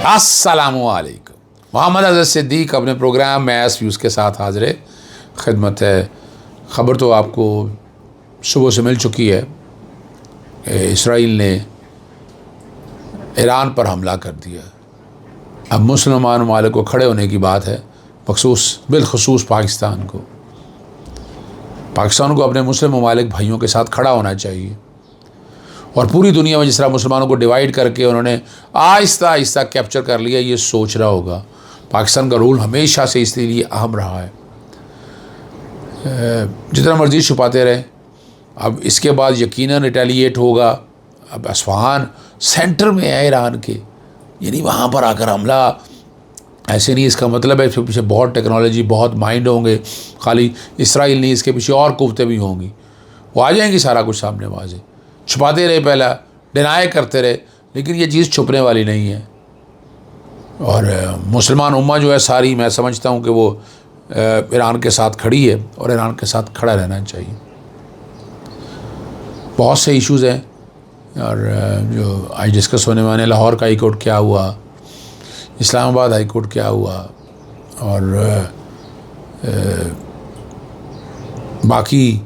السلام علیکم. محمد اظہر صدیق اپنے پروگرام میس ویوز کے ساتھ حاضر خدمت ہے. خبر تو آپ کو صبح سے مل چکی ہے. اسرائیل نے ایران پر حملہ کر دیا. اب مسلمان ممالک کو کھڑے ہونے کی بات ہے، بالخصوص پاکستان کو اپنے مسلم ممالک بھائیوں کے ساتھ کھڑا ہونا چاہیے. اور پوری دنیا میں جس طرح مسلمانوں کو ڈیوائیڈ کر کے انہوں نے آہستہ آہستہ کیپچر کر لیا، یہ سوچ رہا ہوگا. پاکستان کا رول ہمیشہ سے اس لیے اہم رہا ہے. جتنا مرضی چھپاتے رہے، اب اس کے بعد یقیناً ریٹیلیٹ ہوگا. اب اصفہان سینٹر میں ہے ایران کے، یعنی وہاں پر آ کر حملہ ایسے نہیں. اس کا مطلب ہے اس کے پیچھے بہت ٹیکنالوجی، بہت مائنڈ ہوں گے. خالی اسرائیل نہیں، اس کے پیچھے اور قوتیں بھی ہوں گی. وہ آ جائیں گی سارا کچھ سامنے واضح. چھپاتے رہے، پہلا ڈینائی کرتے رہے، لیکن یہ چیز چھپنے والی نہیں ہے. اور مسلمان امہ جو ہے ساری، میں سمجھتا ہوں کہ وہ ایران کے ساتھ کھڑی ہے اور ایران کے ساتھ کھڑا رہنا چاہیے. بہت سے ایشوز ہیں اور جو آج ڈسکس ہونے والے، لاہور کا ہائی کورٹ کیا ہوا، اسلام آباد ہائی کورٹ کیا ہوا، اور باقی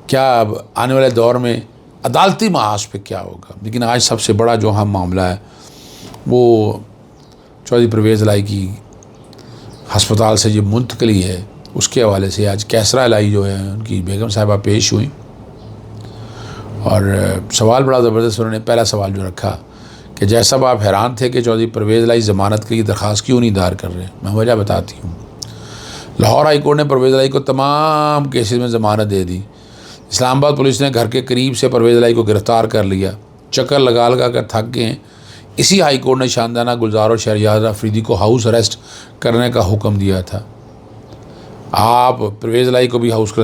کیا آنے والے دور میں عدالتی محاذ پہ کیا ہوگا. لیکن آج سب سے بڑا جو اہم معاملہ ہے وہ چودھری پرویز الہی کی ہسپتال سے جو منتقلی ہے، اس کے حوالے سے آج کیسرا الہی جو ہے ان کی بیگم صاحبہ پیش ہوئیں. اور سوال بڑا زبردست انہوں نے پہلا سوال جو رکھا کہ جیسا آپ حیران تھے کہ چودھری پرویز الہی ضمانت کے لیے درخواست کیوں نہیں دائر کر رہے. میں وجہ بتاتی ہوں. لاہور ہائی کورٹ نے پرویز الہی کو تمام کیسز میں ضمانت دے دی. اسلام آباد پولیس نے گھر کے قریب سے پرویز الہی کو گرفتار کر لیا. چکر لگا کر تھک گئے ہیں. اسی ہائی کورٹ نے شاندانہ گلزار اور شہریار افریدی کو ہاؤس اریسٹ کرنے کا حکم دیا تھا. آپ پرویز الہی کو بھی ہاؤس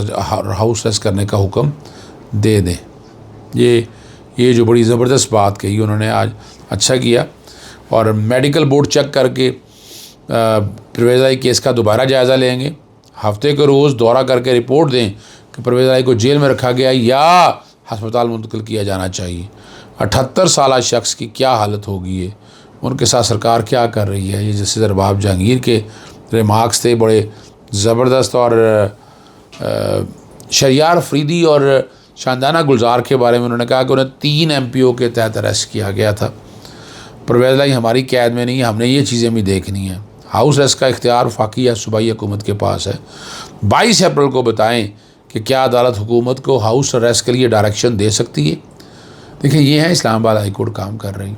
اریسٹ کرنے کا حکم دے دیں. یہ جو بڑی زبردست بات کہی انہوں نے آج، اچھا کیا. اور میڈیکل بورڈ چیک کر کے پرویز الہی کیس کا دوبارہ جائزہ لیں گے. ہفتے کے روز دورہ کر کے رپورٹ دیں کہ پرویز الہی کو جیل میں رکھا گیا یا ہسپتال منتقل کیا جانا چاہیے. 78 سالہ شخص کی کیا حالت ہوگی ہے، ان کے ساتھ سرکار کیا کر رہی ہے. یہ جیسے ارباب جہانگیر کے ریمارکس تھے بڑے زبردست، اور شہریار افریدی اور شاندانہ گلزار کے بارے میں انہوں نے کہا کہ انہیں 3 MPO کے تحت اریسٹ کیا گیا تھا. پرویز الہی ہماری قید میں نہیں ہے، ہم نے یہ چیزیں بھی دیکھنی ہیں. ہاؤس اریسٹ کا اختیار وفاقی یا صوبائی حکومت کے پاس ہے. 22 اپریل کو بتائیں کہ کیا عدالت حکومت کو ہاؤس اریسٹ کے لیے ڈائریکشن دے سکتی ہے. دیکھیں یہ ہے اسلام آباد ہائی کورٹ کام کر رہی،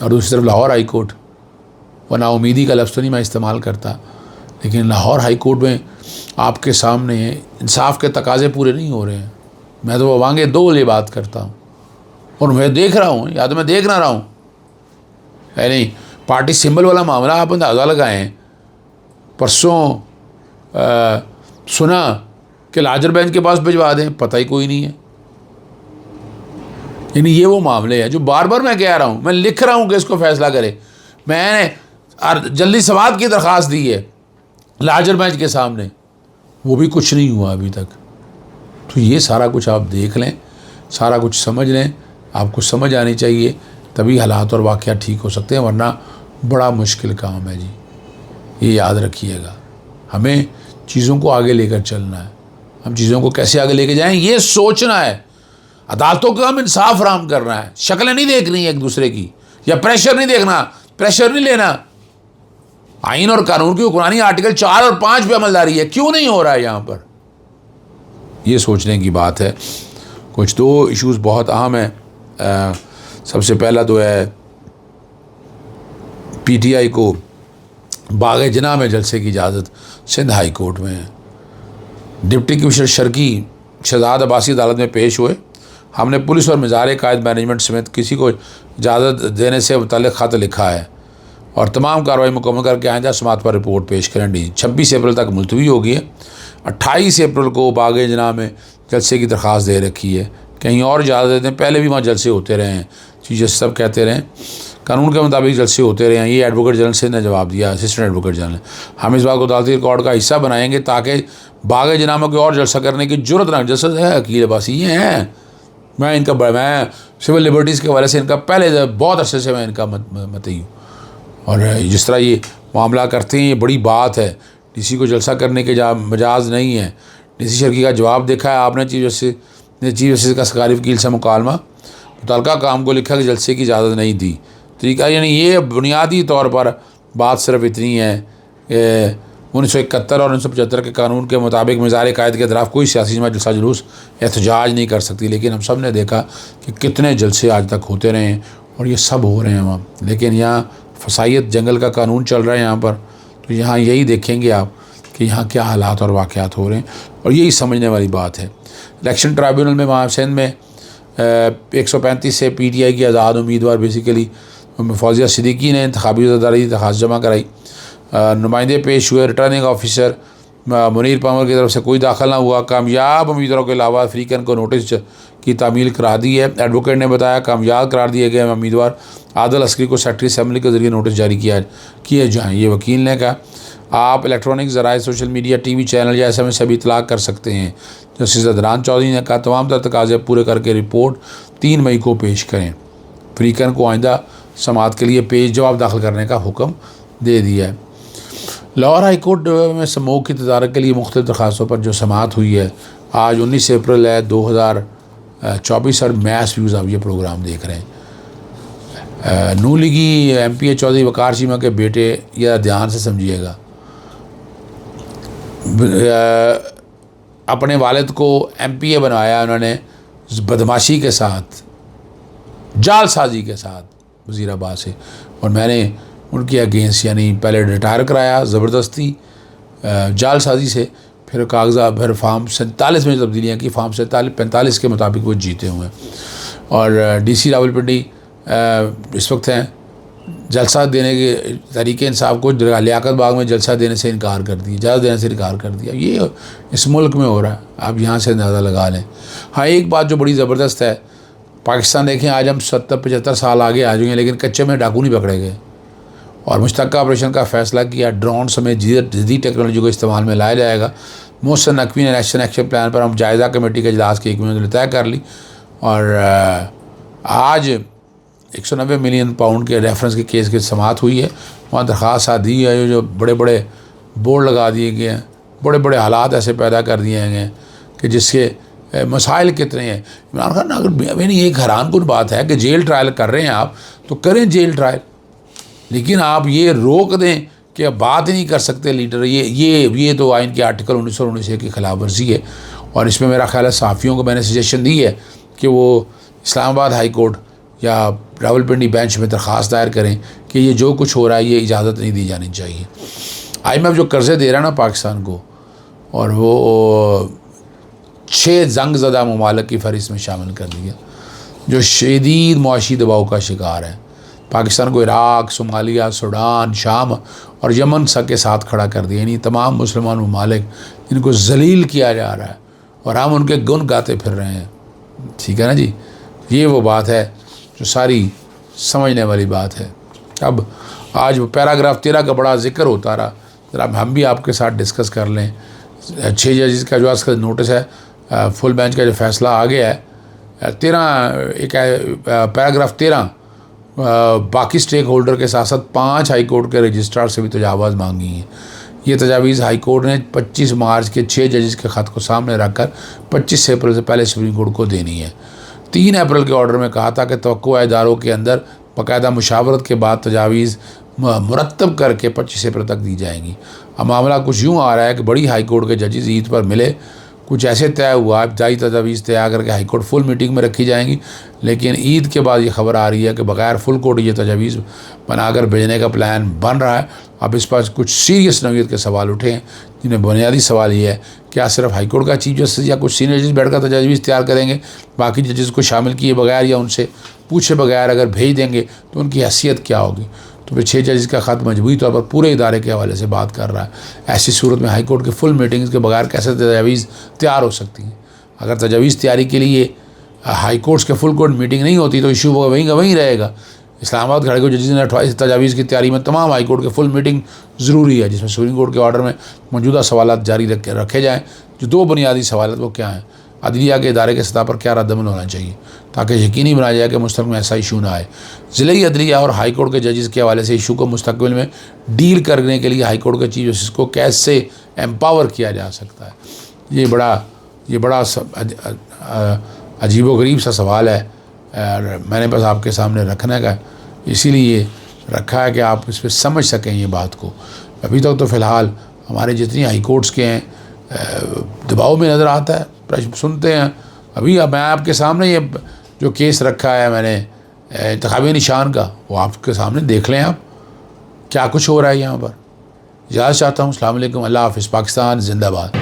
اور دوسری طرف لاہور ہائی کورٹ. وہ نا امیدی کا لفظ تو نہیں میں استعمال کرتا، لیکن لاہور ہائی کورٹ میں آپ کے سامنے انصاف کے تقاضے پورے نہیں ہو رہے ہیں. میں تو وہ وانگے دو یہ بات کرتا ہوں، اور میں دیکھ رہا ہوں، یا تو میں دیکھ نہ رہا ہوں. نہیں، پارٹی سمبل والا معاملہ آپ اندازہ لگائیں. پرسوں سنا کہ لاجر بینچ کے پاس بھجوا دیں، پتہ ہی کوئی نہیں ہے. یعنی یہ وہ معاملے ہیں جو بار بار میں کہہ رہا ہوں، میں لکھ رہا ہوں کہ اس کو فیصلہ کرے. میں نے جلدی سماعت کی درخواست دی ہے لاجر بینچ کے سامنے، وہ بھی کچھ نہیں ہوا ابھی تک. تو یہ سارا کچھ آپ دیکھ لیں، سارا کچھ سمجھ لیں. آپ کو سمجھ آنی چاہیے، تبھی حالات اور واقعات ٹھیک ہو سکتے ہیں، ورنہ بڑا مشکل کام ہے جی. یہ یاد رکھیے گا، ہمیں چیزوں کو آگے لے کر چلنا ہے. ہم چیزوں کو کیسے آگے لے کے جائیں یہ سوچنا ہے. عدالتوں کو ہم انصاف فراہم کرنا ہے، شکلیں نہیں دیکھنی ایک دوسرے کی، یا پریشر نہیں دیکھنا، پریشر نہیں لینا. آئین اور قانون کی حکمرانی آرٹیکل 4 اور 5 پہ عملداری ہے، کیوں نہیں ہو رہا ہے یہاں پر؟ یہ سوچنے کی بات ہے. کچھ 2 ایشوز بہت اہم ہیں. سب سے پہلا تو ہے PTI کو باغ جناح میں جلسے کی اجازت سندھ ہائی کورٹ میں ہے. ڈپٹی کمشنر شرکی شہزاد عباسی عدالت میں پیش ہوئے. ہم نے پولیس اور مزار قائد مینجمنٹ سمیت کسی کو اجازت دینے سے متعلق خط لکھا ہے اور تمام کارروائی مکمل کر کے آئندہ سماعت پر رپورٹ پیش کریں. 26 اپریل تک ملتوی ہوگی ہے. 28 اپریل کو باغ جناح میں جلسے کی درخواست دے رکھی ہے. کہیں اور اجازت دیتے ہیں، پہلے بھی وہاں جلسے ہوتے رہے ہیں، چیف جسٹس سب کہتے رہے قانون کے مطابق جلسے ہوتے رہے ہیں. یہ ایڈوکیٹ جنرل سے نے جواب دیا، اسسٹنٹ ایڈوکیٹ جنرل. ہم اس بات کو عدالتی ریکارڈ کا حصہ بنائیں گے تاکہ باغ جناح میں کوئی اور جلسہ کرنے کی جرت نہ. جسٹس ہے عقیل عباسی، یہ ہیں. میں سول لبرٹیز کے حوالے سے ان کا پہلے بہت عرصے سے میں ان کا متی ہوں. اور جس طرح یہ معاملہ کرتے ہیں یہ بڑی بات ہے. ڈی سی کو جلسہ کرنے کے مجاز نہیں ہے. ڈی سی شرکی کا جواب دیکھا ہے آپ نے؟ چیف جسٹس کا سرکاری وکیل سے مکالمہ، متعلقہ کام کو لکھا کہ جلسے کی اجازت نہیں دی. طریقہ یعنی یہ بنیادی طور پر بات صرف اتنی ہے کہ 1971 اور 1975 کے قانون کے مطابق مزار قائد کے خلاف کوئی سیاسی جماعت جلسہ جلوس احتجاج نہیں کر سکتی. لیکن ہم سب نے دیکھا کہ کتنے جلسے آج تک ہوتے رہے ہیں اور یہ سب ہو رہے ہیں وہاں. لیکن یہاں فسائیت جنگل کا قانون چل رہا ہے یہاں پر، تو یہاں یہی دیکھیں گے آپ کہ یہاں کیا حالات اور واقعات ہو رہے ہیں، اور یہی سمجھنے والی بات ہے. الیکشن ٹرائیبونل میں وہاں سندھ میں 135 سے پی ٹی آئی کی آزاد امیدوار بیسیکلی فوزیہ صدیقی نے انتخابی عزاداری درخواست جمع کرائی. نمائندے پیش ہوئے. ریٹرننگ آفیسر منیر پامر کی طرف سے کوئی داخل نہ ہوا. کامیاب امیدواروں کے علاوہ فریقین کو نوٹس کی تعمیل کرا دی ہے. ایڈوکیٹ نے بتایا کامیاب قرار دیے گئے امیدوار عادل عسکری کو سیکرٹری اسمبلی کے ذریعے نوٹس جاری کیے جائیں. یہ وکیل نے کہا آپ الیکٹرانک ذرائع، social media, T V channel یا SMS سے بھی اطلاع کر سکتے ہیں. جسٹس عدنان چودھری نے کہا تمام تر تقاضے پورے کر کے رپورٹ 3 مئی کو پیش کریں. فریقین کو آئندہ سماعت کے لیے پیش جواب داخل کرنے کا حکم دے دیا ہے. لاہور ہائی کورٹ میں سموگ کی تدارک کے لیے مختلف درخواستوں پر جو سماعت ہوئی ہے آج 19 اپریل ہے 2024 اور میس ویوز آپ یہ پروگرام دیکھ رہے ہیں. نون لیگی MP چودھری وقار چیمہ کے بیٹے، یہ دھیان سے سمجھیے گا، اپنے والد کو MPA بنوایا انہوں نے بدماشی کے ساتھ، جال سازی کے ساتھ وزیر آباد سے، اور میں نے ان کے اگینسٹ یعنی پہلے ریٹائر کرایا زبردستی جال سازی سے، پھر کاغذات، پھر فارم 47 میں تبدیلیاں کی، فارم 45 کے مطابق وہ جیتے ہوئے ہیں. اور DC راولپنڈی اس وقت ہیں جلسہ دینے کے تحریک انصاف کو لیاقت باغ میں جلسہ دینے سے انکار کر دیا، اجازت دینے سے انکار کر دیا. یہ اس ملک میں ہو رہا ہے، آپ یہاں سے اندازہ لگا لیں. ہاں ایک بات جو بڑی زبردست ہے، پاکستان دیکھیں آج ہم 70-75 سال آگے آ جائیں گے لیکن کچے میں ڈاکو نہیں پکڑے گئے. اور مشترکہ آپریشن کا فیصلہ کیا، ڈرون سمیت جدید ٹیکنالوجی کو استعمال میں لایا جائے گا. محسن نقوی نے نیشنل ایکشن پلان پر ہم جائزہ کمیٹی کے اجلاس کی 1 مہینے طے کر لی، اور آج 190 ملین پاؤنڈ کے ریفرنس کے کیس کی سماعت ہوئی ہے. وہاں درخواست دی ہے، جو بڑے بڑے بورڈ لگا دیے گئے ہیں، بڑے بڑے حالات ایسے پیدا کر دیے گئے ہیں کہ جس کے مسائل کتنے ہیں. عمران خان اگر ایک حیران کن بات ہے کہ جیل ٹرائل کر رہے ہیں آپ تو کریں جیل ٹرائل، لیکن آپ یہ روک دیں کہ بات ہی نہیں کر سکتے لیڈر. یہ تو آئین کے آرٹیکل 1919 کی خلاف ورزی ہے. اور اس میں میرا خیال ہے صحافیوں کو میں نے سجیشن دی ہے کہ وہ اسلام آباد ہائی کورٹ یا راولپنڈی بینچ میں درخواست دائر کریں کہ یہ جو کچھ ہو رہا ہے یہ اجازت نہیں دی جانی چاہیے. IMF جو قرضے دے رہا ہے نا پاکستان کو، اور وہ 6 زنگ زدہ ممالک کی فہرست میں شامل کر دیا جو شدید معاشی دباؤ کا شکار ہے. پاکستان کو عراق، صومالیہ، سوڈان، شام اور یمن کے ساتھ کھڑا کر دیا، یعنی تمام مسلمان ممالک جن کو ذلیل کیا جا رہا ہے اور ہم ان کے گن گاتے پھر رہے ہیں. ٹھیک ہے نا جی، یہ وہ بات ہے جو ساری سمجھنے والی بات ہے. اب آج وہ پیراگراف 13 کا بڑا ذکر ہوتا رہا، ذرا ہم بھی آپ کے ساتھ ڈسکس کر لیں. 6 ججز کا جو آج کا نوٹس ہے، فل بینچ کا جو فیصلہ آ گیا ہے، 13 پیراگراف 13 باقی سٹیک ہولڈر کے ساتھ ساتھ 5 ہائی کورٹ کے رجسٹرار سے بھی تجاویز مانگی ہیں. یہ تجاویز ہائی کورٹ نے 25 مارچ کے 6 ججز کے خط کو سامنے رکھ کر 25 اپریل سے پہلے سپریم کورٹ کو دینی ہے. 3 اپریل کے آرڈر میں کہا تھا کہ توقع اداروں کے اندر باقاعدہ مشاورت کے بعد تجاویز مرتب کر کے 25 اپریل تک دی جائیں گی. اب معاملہ کچھ یوں آ رہا ہے کہ بڑی ہائی کورٹ کے ججز عید پر ملے، کچھ ایسے طے ہوا، ابتدائی تجاویز طے کر کے ہائی کورٹ فل میٹنگ میں رکھی جائیں گی. لیکن عید کے بعد یہ خبر آ رہی ہے کہ بغیر فل کورٹ یہ تجاویز بنا کر بھیجنے کا پلان بن رہا ہے. اب اس پر کچھ سیریس نوعیت کے سوال اٹھے ہیں، جن میں بنیادی سوال یہ ہے کیا صرف ہائی کورٹ کا چیف جسٹس یا کچھ سینئر ججز بیٹھ کر تجاویز تیار کریں گے، باقی ججز کو شامل کیے بغیر یا ان سے پوچھے بغیر اگر بھیج دیں گے تو ان کی حیثیت کیا ہوگی. تو پھر 6 ججز کا خط مجموعی طور پر پورے ادارے کے حوالے سے بات کر رہا ہے. ایسی صورت میں ہائی کورٹ کے فل میٹنگز کے بغیر کیسے تجاویز تیار ہو سکتی ہیں؟ اگر تجاویز تیاری کے لیے ہائی کورٹس کے فل کورٹ میٹنگ نہیں ہوتی تو ایشو وہیں کا وہیں رہے گا. اسلام آباد کھڑے کو ججز نے 28 تجاویز کی تیاری میں تمام ہائی کورٹ کے فل میٹنگ ضروری ہے، جس میں سپریم کورٹ کے آرڈر میں موجودہ سوالات جاری رکھے جائیں. جو 2 بنیادی سوالات وہ کیا ہیں؟ عدلیہ کے ادارے کے سطح پر کیا رد عمل ہونا چاہیے، تاکہ یقینی بنایا جائے کہ مستقبل میں ایسا ایشو نہ آئے. ضلعی عدلیہ اور ہائی کورٹ کے ججز کے حوالے سے ایشو کو مستقبل میں ڈیل کرنے کے لیے ہائی کورٹ کے چیف جسٹس کو کیسے ایمپاور کیا جا سکتا ہے. یہ بڑا عجیب و غریب سا سوال ہے، اور میں نے بس آپ کے سامنے رکھنے کا اسی لیے رکھا ہے کہ آپ اس پہ سمجھ سکیں یہ بات کو. ابھی تک تو فی الحال ہمارے جتنی ہائی کورٹس کے ہیں دباؤ میں نظر آتا ہے، سنتے ہیں. ابھی میں آپ کے سامنے یہ جو کیس رکھا ہے میں نے انتخابی نشان کا، وہ آپ کے سامنے دیکھ لیں آپ کیا کچھ ہو رہا ہے یہاں پر. اجازت چاہتا ہوں. السلام علیکم. اللہ حافظ. پاکستان زندہ باد.